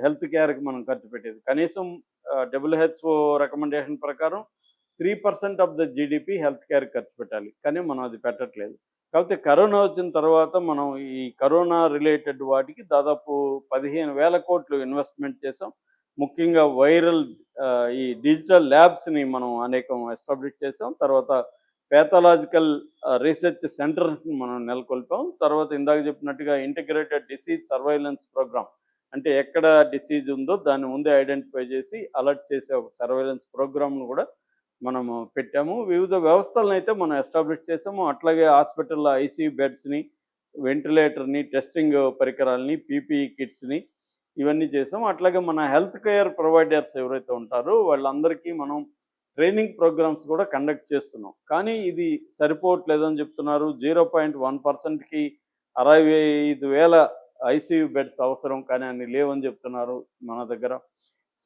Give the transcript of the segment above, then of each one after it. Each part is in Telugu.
హెల్త్ కేర్‌కి మనం ఖర్చు పెట్టేది. కనీసం డబ్ల్యూహెచ్ఓ రికమెండేషన్ ప్రకారం 3% ఆఫ్ ద జీడీపీ హెల్త్ కేర్‌కి ఖర్చు పెట్టాలి. కానీ మనం అది పెట్టట్లేదు. కాకపోతే కరోనా వచ్చిన తర్వాత మనం ఈ కరోనా రిలేటెడ్ వాటికి దాదాపు 15,000 కోట్లు ఇన్వెస్ట్‌మెంట్ చేసాం. ముఖ్యంగా ఈ డిజిటల్ ల్యాబ్స్‌ని మనం అనేకం ఎస్టాబ్లిష్ చేసాం. తర్వాత పాథలాజికల్ రీసెర్చ్ సెంటర్స్‌ని మనం నెలకొల్పాం. తర్వాత ఇందాక చెప్పినట్టుగా ఇంటిగ్రేటెడ్ డిసీజ్ సర్వైలెన్స్ ప్రోగ్రామ్. అంటే ఎక్కడ డిసీజ్ ఉందో దాన్ని ముందే ఐడెంటిఫై చేసి అలర్ట్ చేసే ఒక సర్వైలెన్స్ ప్రోగ్రామ్‌ను కూడా మనము పెట్టాము. వివిధ వ్యవస్థలనైతే మనం ఎస్టాబ్లిష్ చేసాము. అట్లాగే హాస్పిటల్‌లో ఐసీయూ బెడ్స్‌ని, వెంటిలేటర్‌ని, టెస్టింగ్ పరికరాలని, పీపీఈ కిట్స్‌ని ఇవన్నీ చేసాం. అట్లాగే మన హెల్త్ కేర్ ప్రొవైడర్స్ ఎవరైతే ఉంటారో వాళ్ళందరికీ మనం ట్రైనింగ్ ప్రోగ్రామ్స్ కూడా కండక్ట్ చేస్తున్నాం. కానీ ఇది సరిపోవట్లేదని చెప్తున్నారు. 0.1%కి 65,000 ఐసీయూ బెడ్స్ అవసరం, కానీ అన్ని లేవని చెప్తున్నారు మన దగ్గర.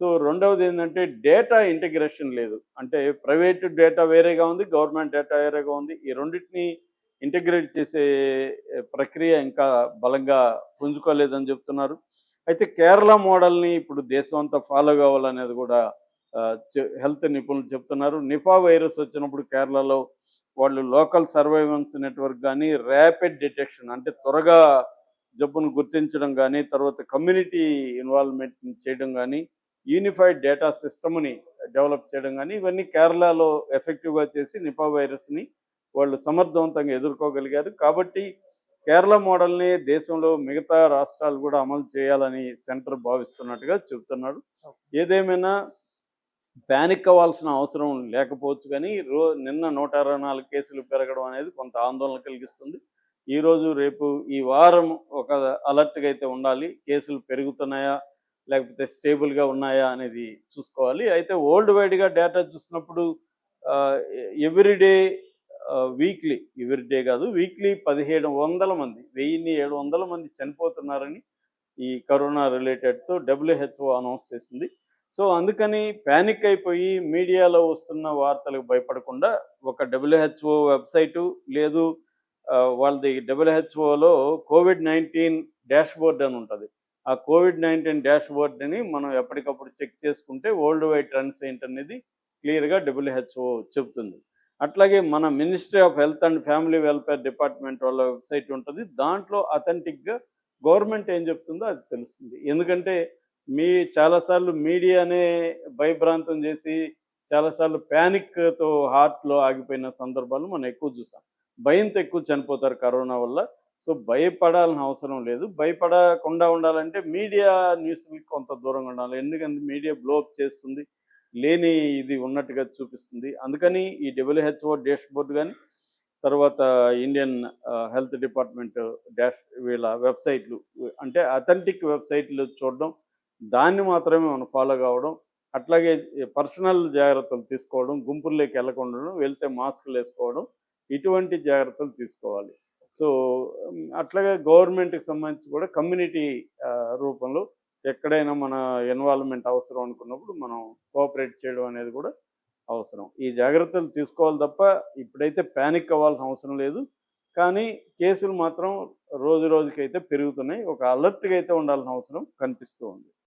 సో రెండవదేంటంటే డేటా ఇంటిగ్రేషన్ లేదు. అంటే ప్రైవేట్ డేటా వేరేగా ఉంది, గవర్నమెంట్ డేటా వేరేగా ఉంది. ఈ రెండిటిని ఇంటిగ్రేట్ చేసే ప్రక్రియ ఇంకా బలంగా పుంజుకోలేదని చెప్తున్నారు. అయితే కేరళ మోడల్‌ని ఇప్పుడు దేశం అంతా ఫాలో కావాలనేది కూడా హెల్త్ నిపుణులు చెప్తున్నారు. నిపా వైరస్ వచ్చినప్పుడు కేరళలో వాళ్ళు లోకల్ సర్వైలెన్స్ నెట్వర్క్ గానీ, ర్యాపిడ్ డిటెక్షన్ అంటే త్వరగా జబ్బును గుర్తించడం గానీ, తర్వాత కమ్యూనిటీ ఇన్వాల్వ్‌మెంట్ చేయడం గానీ, యూనిఫైడ్ డేటా సిస్టమ్‌ని డెవలప్ చేయడం గానీ, ఇవన్నీ కేరళలో ఎఫెక్టివ్‌గా చేసి నిపా వైరస్‌ని వాళ్ళు సమర్థవంతంగా ఎదుర్కోగలిగారు. కాబట్టి కేరళ మోడల్‌ని దేశంలో మిగతా రాష్ట్రాలు కూడా అమలు చేయాలని సెంటర్ భావిస్తున్నట్టుగా చెబుతున్నారు. ఏదేమైనా పానిక్ అవ్వాల్సిన అవసరం లేకపోవచ్చు కానీ, నిన్న 124 కేసులు పెరగడం అనేది కొంత ఆందోళన కలిగిస్తుంది. ఈరోజు, రేపు ఈ వారం ఒక అలర్ట్‌గా అయితే ఉండాలి. కేసులు పెరుగుతున్నాయా? లేకపోతే స్టేబుల్‌గా ఉన్నాయా? అనేది చూసుకోవాలి. అయితే వరల్డ్ వైడ్‌గా డేటా చూసినప్పుడు ఆహ్, ఎవ్రీడే ఎవ్రీడే కాదు, వీక్లీ 1,700 మంది, 1,700 మంది చనిపోతున్నారని ఈ కరోనా రిలేటెడ్‌తో డబ్ల్యూహెచ్ఓ అనౌన్స్ చేసింది. సో అందుకని పానిక్ అయిపోయి మీడియాలో వస్తున్న వార్తలకు భయపడకుండా ఒక డబ్ల్యూహెచ్ఓ వెబ్‌సైటు లేదు, వాళ్ళది డబ్ల్యూహెచ్ఓలో కోవిడ్-19 డాష్‌బోర్డ్ అని ఉంటది. ఆ కోవిడ్-19 డాష్‌బోర్డ్‌ని మనం ఎప్పటికప్పుడు చెక్ చేసుకుంటే వరల్డ్ వైడ్ ట్రెండ్స్ ఏంటనేది క్లియర్‌గా డబ్ల్యూహెచ్ఓ చెప్తుంది. అట్లాగే మన ministry of health and family welfare department వాళ్ళ వెబ్‌సైట్ ఉంటది. దాంట్లో అథెంటిక్‌గా గవర్నమెంట్ ఏం చెప్తుందో అది తెలుస్తుంది. ఎందుకంటే చాలాసార్లు మీడియానే భయభ్రాంతం చేసి చాలాసార్లు ప్యానిక్‌తో హార్ట్‌లో ఆగిపోయిన సందర్భాలు మనం ఎక్కువ చూసాం. భయంతో ఎక్కువ చనిపోతారు కరోనా వల్ల. సో భయపడాల్సిన అవసరం లేదు. భయపడకుండా ఉండాలంటే మీడియా న్యూస్‌లకి కొంత దూరంగా ఉండాలి. ఎందుకంటే మీడియా బ్లో అప్ చేస్తుంది. లేని ఇది ఉన్నట్టుగా చూపిస్తుంది. అందుకని ఈ డబ్ల్యూహెచ్ఓ డాష్‌బోర్డ్ గాని, తర్వాత ఇండియన్ హెల్త్ డిపార్ట్మెంట్ వీళ్ళ వెబ్‌సైట్‌లు అంటే అథెంటిక్ వెబ్‌సైట్‌లు చూడడం, దాన్ని మాత్రమే మనం ఫాలో కావడం, అట్లాగే పర్సనల్ జాగ్రత్తలు తీసుకోవడం, గుంపుల్లోకి వెళ్ళకుండా ఉండడం, వెళ్తే మాస్కులేసుకోవడం, ఇటువంటి జాగ్రత్తలు తీసుకోవాలి. సో అట్లాగే గవర్నమెంట్‌కి సంబంధించి కూడా కమ్యూనిటీ రూపంలో ఎక్కడైనా మన ఇన్వాల్వ్‌మెంట్ అవసరం అనుకున్నప్పుడు మనం కోఆపరేట్ చేయడం అనేది కూడా అవసరం. ఈ జాగ్రత్తలు తీసుకోవాలి తప్ప ఇప్పుడైతే పానిక్ అవ్వాల్సిన అవసరం లేదు. కానీ కేసులు మాత్రం రోజు రోజుకైతే పెరుగుతున్నాయి. ఒక అలర్ట్‌గా అయితే ఉండాల్సిన అవసరం కనిపిస్తూ ఉంది.